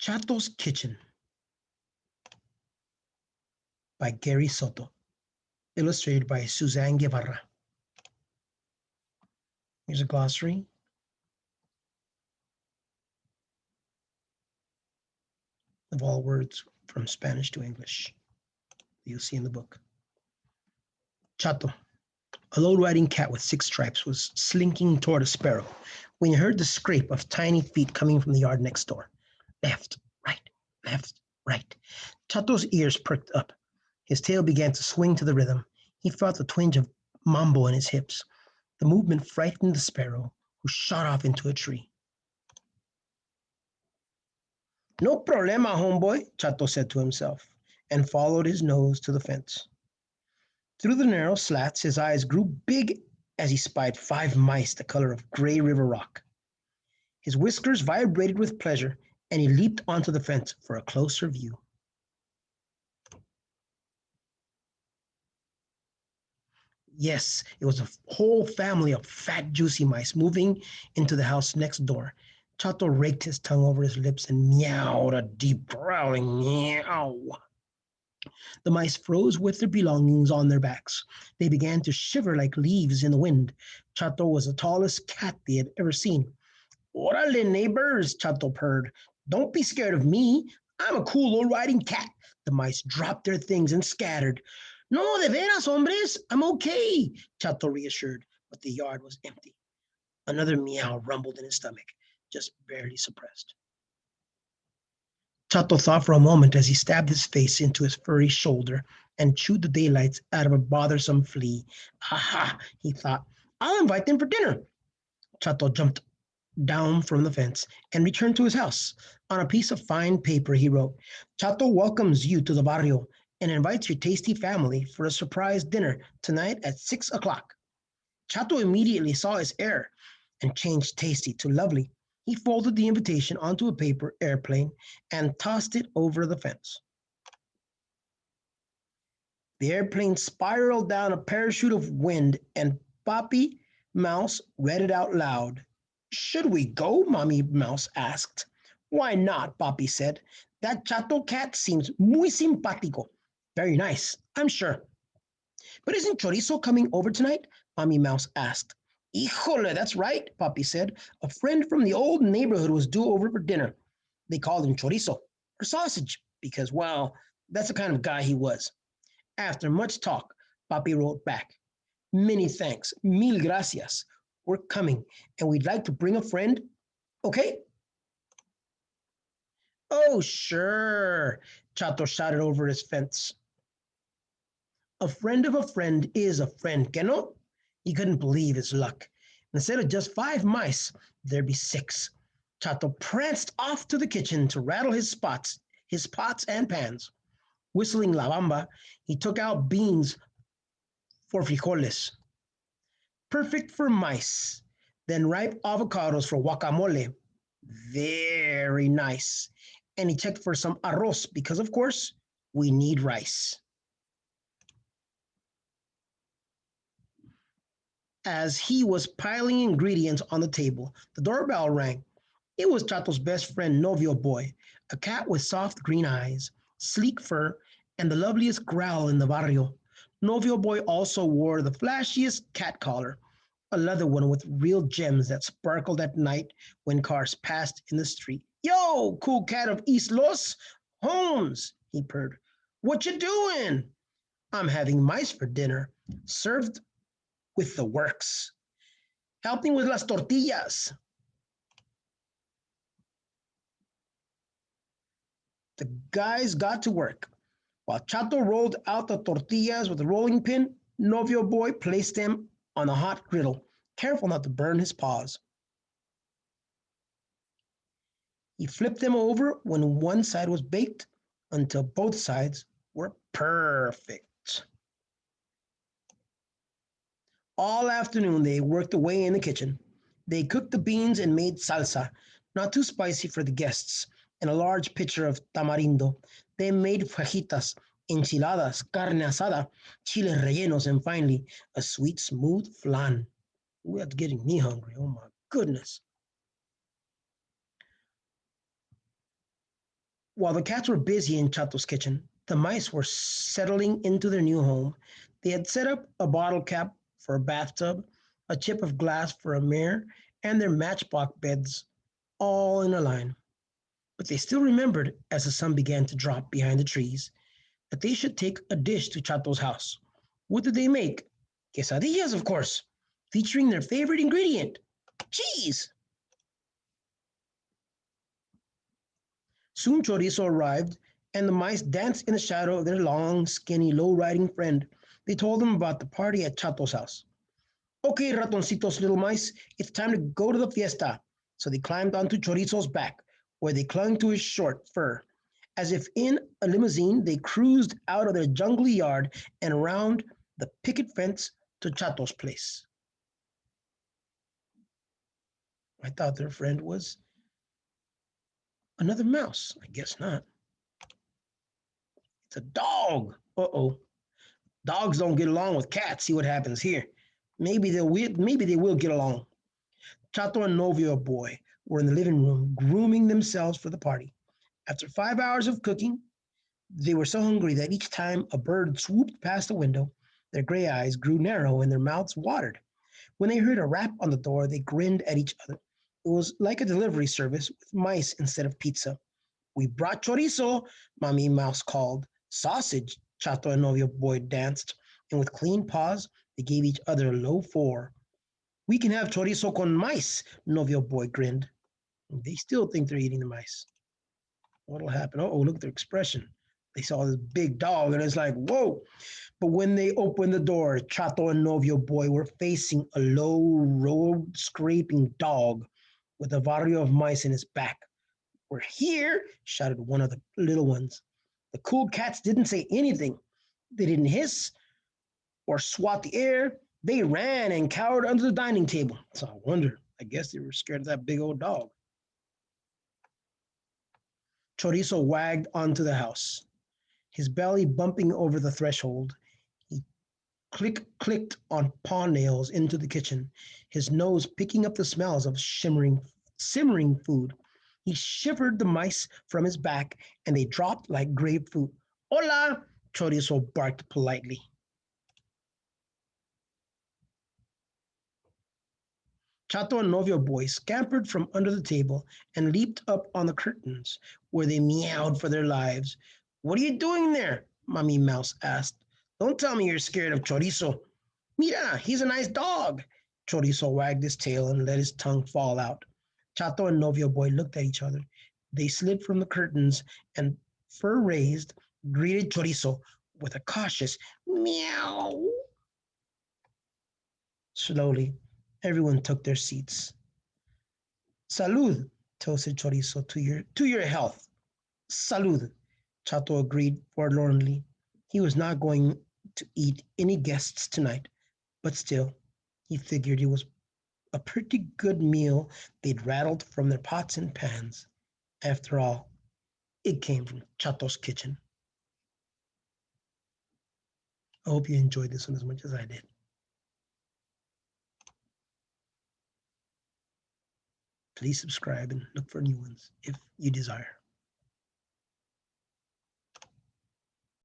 Chato's Kitchen by Gary Soto, illustrated by Suzanne Guevara. Here's a glossary. Of all words from Spanish to English you'll see in the book. Chato, a low-riding cat with 6 stripes, was slinking toward a sparrow when he heard the scrape of tiny feet coming from the yard next door. Left, right, left, right. Chato's ears perked up. His tail began to swing to the rhythm. He felt a twinge of mambo in his hips. The movement frightened the sparrow, who shot off into a tree. No problema, homeboy, Chato said to himself, and followed his nose to the fence. Through the narrow slats, his eyes grew big as he spied 5 mice the color of gray river rock. His whiskers vibrated with pleasure, and he leaped onto the fence for a closer view. Yes, it was a whole family of fat, juicy mice moving into the house next door. Chato raked his tongue over his lips and meowed a deep, growling meow. The mice froze with their belongings on their backs. They began to shiver like leaves in the wind. Chato was the tallest cat they had ever seen. Orale, neighbors, Chato purred. Don't be scared of me. I'm a cool low-riding cat. The mice dropped their things and scattered. No, de veras, hombres, I'm okay, Chato reassured, but the yard was empty. Another meow rumbled in his stomach, just barely suppressed. Chato thought for a moment as he stabbed his face into his furry shoulder and chewed the daylights out of a bothersome flea. Aha, he thought, I'll invite them for dinner. Chato jumped down from the fence and returned to his house. On a piece of fine paper, he wrote, Chato welcomes you to the barrio and invites your tasty family for a surprise dinner tonight at 6 o'clock. Chato immediately saw his error and changed tasty to lovely. He folded the invitation onto a paper airplane and tossed it over the fence. The airplane spiraled down a parachute of wind, and Papi Mouse read it out loud. Should we go? Mommy Mouse asked. Why not? Papi said. That Chato cat seems muy simpático. Very nice, I'm sure. But isn't Chorizo coming over tonight? Mommy Mouse asked. Híjole, that's right, Papi said. A friend from the old neighborhood was due over for dinner. They called him Chorizo, or sausage, because, well, that's the kind of guy he was. After much talk, Papi wrote back. Many thanks, mil gracias. We're coming, and we'd like to bring a friend. Okay? Oh, sure, Chato shouted over his fence. A friend of a friend is a friend, que no? He couldn't believe his luck. Instead of just 5 mice, there'd be 6. Chato pranced off to the kitchen to rattle his pots and pans. Whistling La Bamba, he took out beans for frijoles. Perfect for mice. Then ripe avocados for guacamole. Very nice. And he checked for some arroz because, of course, we need rice. As he was piling ingredients on the table, the doorbell rang. It was Chato's best friend, Novio Boy, a cat with soft green eyes, sleek fur, and the loveliest growl in the barrio. Novio Boy also wore the flashiest cat collar, a leather one with real gems that sparkled at night when cars passed in the street. Yo, cool cat of East Los Holmes, he purred. What you doing? I'm having mice for dinner, served with the works. Helping with las tortillas. The guys got to work. While Chato rolled out the tortillas with a rolling pin, Novio Boy placed them on a hot griddle, careful not to burn his paws. He flipped them over when one side was baked until both sides were perfect. All afternoon they worked away in the kitchen. They cooked the beans and made salsa, not too spicy for the guests, and a large pitcher of tamarindo. They made fajitas, enchiladas, carne asada, chiles rellenos, and finally a sweet, smooth flan. Ooh, that's getting me hungry. Oh my goodness. While the cats were busy in Chato's kitchen, the mice were settling into their new home. They had set up a bottle cap for a bathtub, a chip of glass for a mirror, and their matchbox beds all in a line. But they still remembered, as the sun began to drop behind the trees, that they should take a dish to Chato's house. What did they make? Quesadillas, of course, featuring their favorite ingredient, cheese. Soon Chorizo arrived, and the mice danced in the shadow of their long, skinny, low-riding friend. They told them about the party at Chato's house. Okay, ratoncitos, little mice, it's time to go to the fiesta. So they climbed onto Chorizo's back, where they clung to his short fur. As if in a limousine, they cruised out of their jungly yard and around the picket fence to Chato's place. I thought their friend was another mouse. I guess not. It's a dog. Uh-oh. Dogs don't get along with cats. See what happens here. Maybe they will get along. Chato and Novio boy were in the living room grooming themselves for the party. After 5 hours of cooking, they were so hungry that each time a bird swooped past the window, their gray eyes grew narrow and their mouths watered. When they heard a rap on the door, they grinned at each other. It was like a delivery service with mice instead of pizza. We brought chorizo, Mommy Mouse called. Sausage, Chato and Novio Boy danced, and with clean paws, they gave each other a low four. We can have chorizo con mice, Novio Boy grinned. They still think they're eating the mice. What'll happen? Oh, look at their expression. They saw this big dog, and it's like, whoa. But when they opened the door, Chato and Novio Boy were facing a low, road scraping dog with a barrio of mice in his back. We're here, shouted one of the little ones. The cool cats didn't say anything. They didn't hiss or swat the air. They ran and cowered under the dining table. So I wonder, I guess they were scared of that big old dog. Chorizo wagged onto the house, his belly bumping over the threshold. He clicked on paw nails into the kitchen, his nose picking up the smells of simmering food. He shivered the mice from his back, and they dropped like grapefruit. Hola! Chorizo barked politely. Chato and Novio boy scampered from under the table and leaped up on the curtains, where they meowed for their lives. What are you doing there? Mommy Mouse asked. Don't tell me you're scared of Chorizo. Mira, he's a nice dog. Chorizo wagged his tail and let his tongue fall out. Chato and Novio boy looked at each other. They slid from the curtains and, fur raised, greeted Chorizo with a cautious meow. Slowly, everyone took their seats. Salud, toasted Chorizo, to your health. Salud, Chato agreed forlornly. He was not going to eat any guests tonight, but still, he figured it was a pretty good meal they'd rattled from their pots and pans. After all, it came from Chato's kitchen. I hope you enjoyed this one as much as I did. Please subscribe and look for new ones if you desire.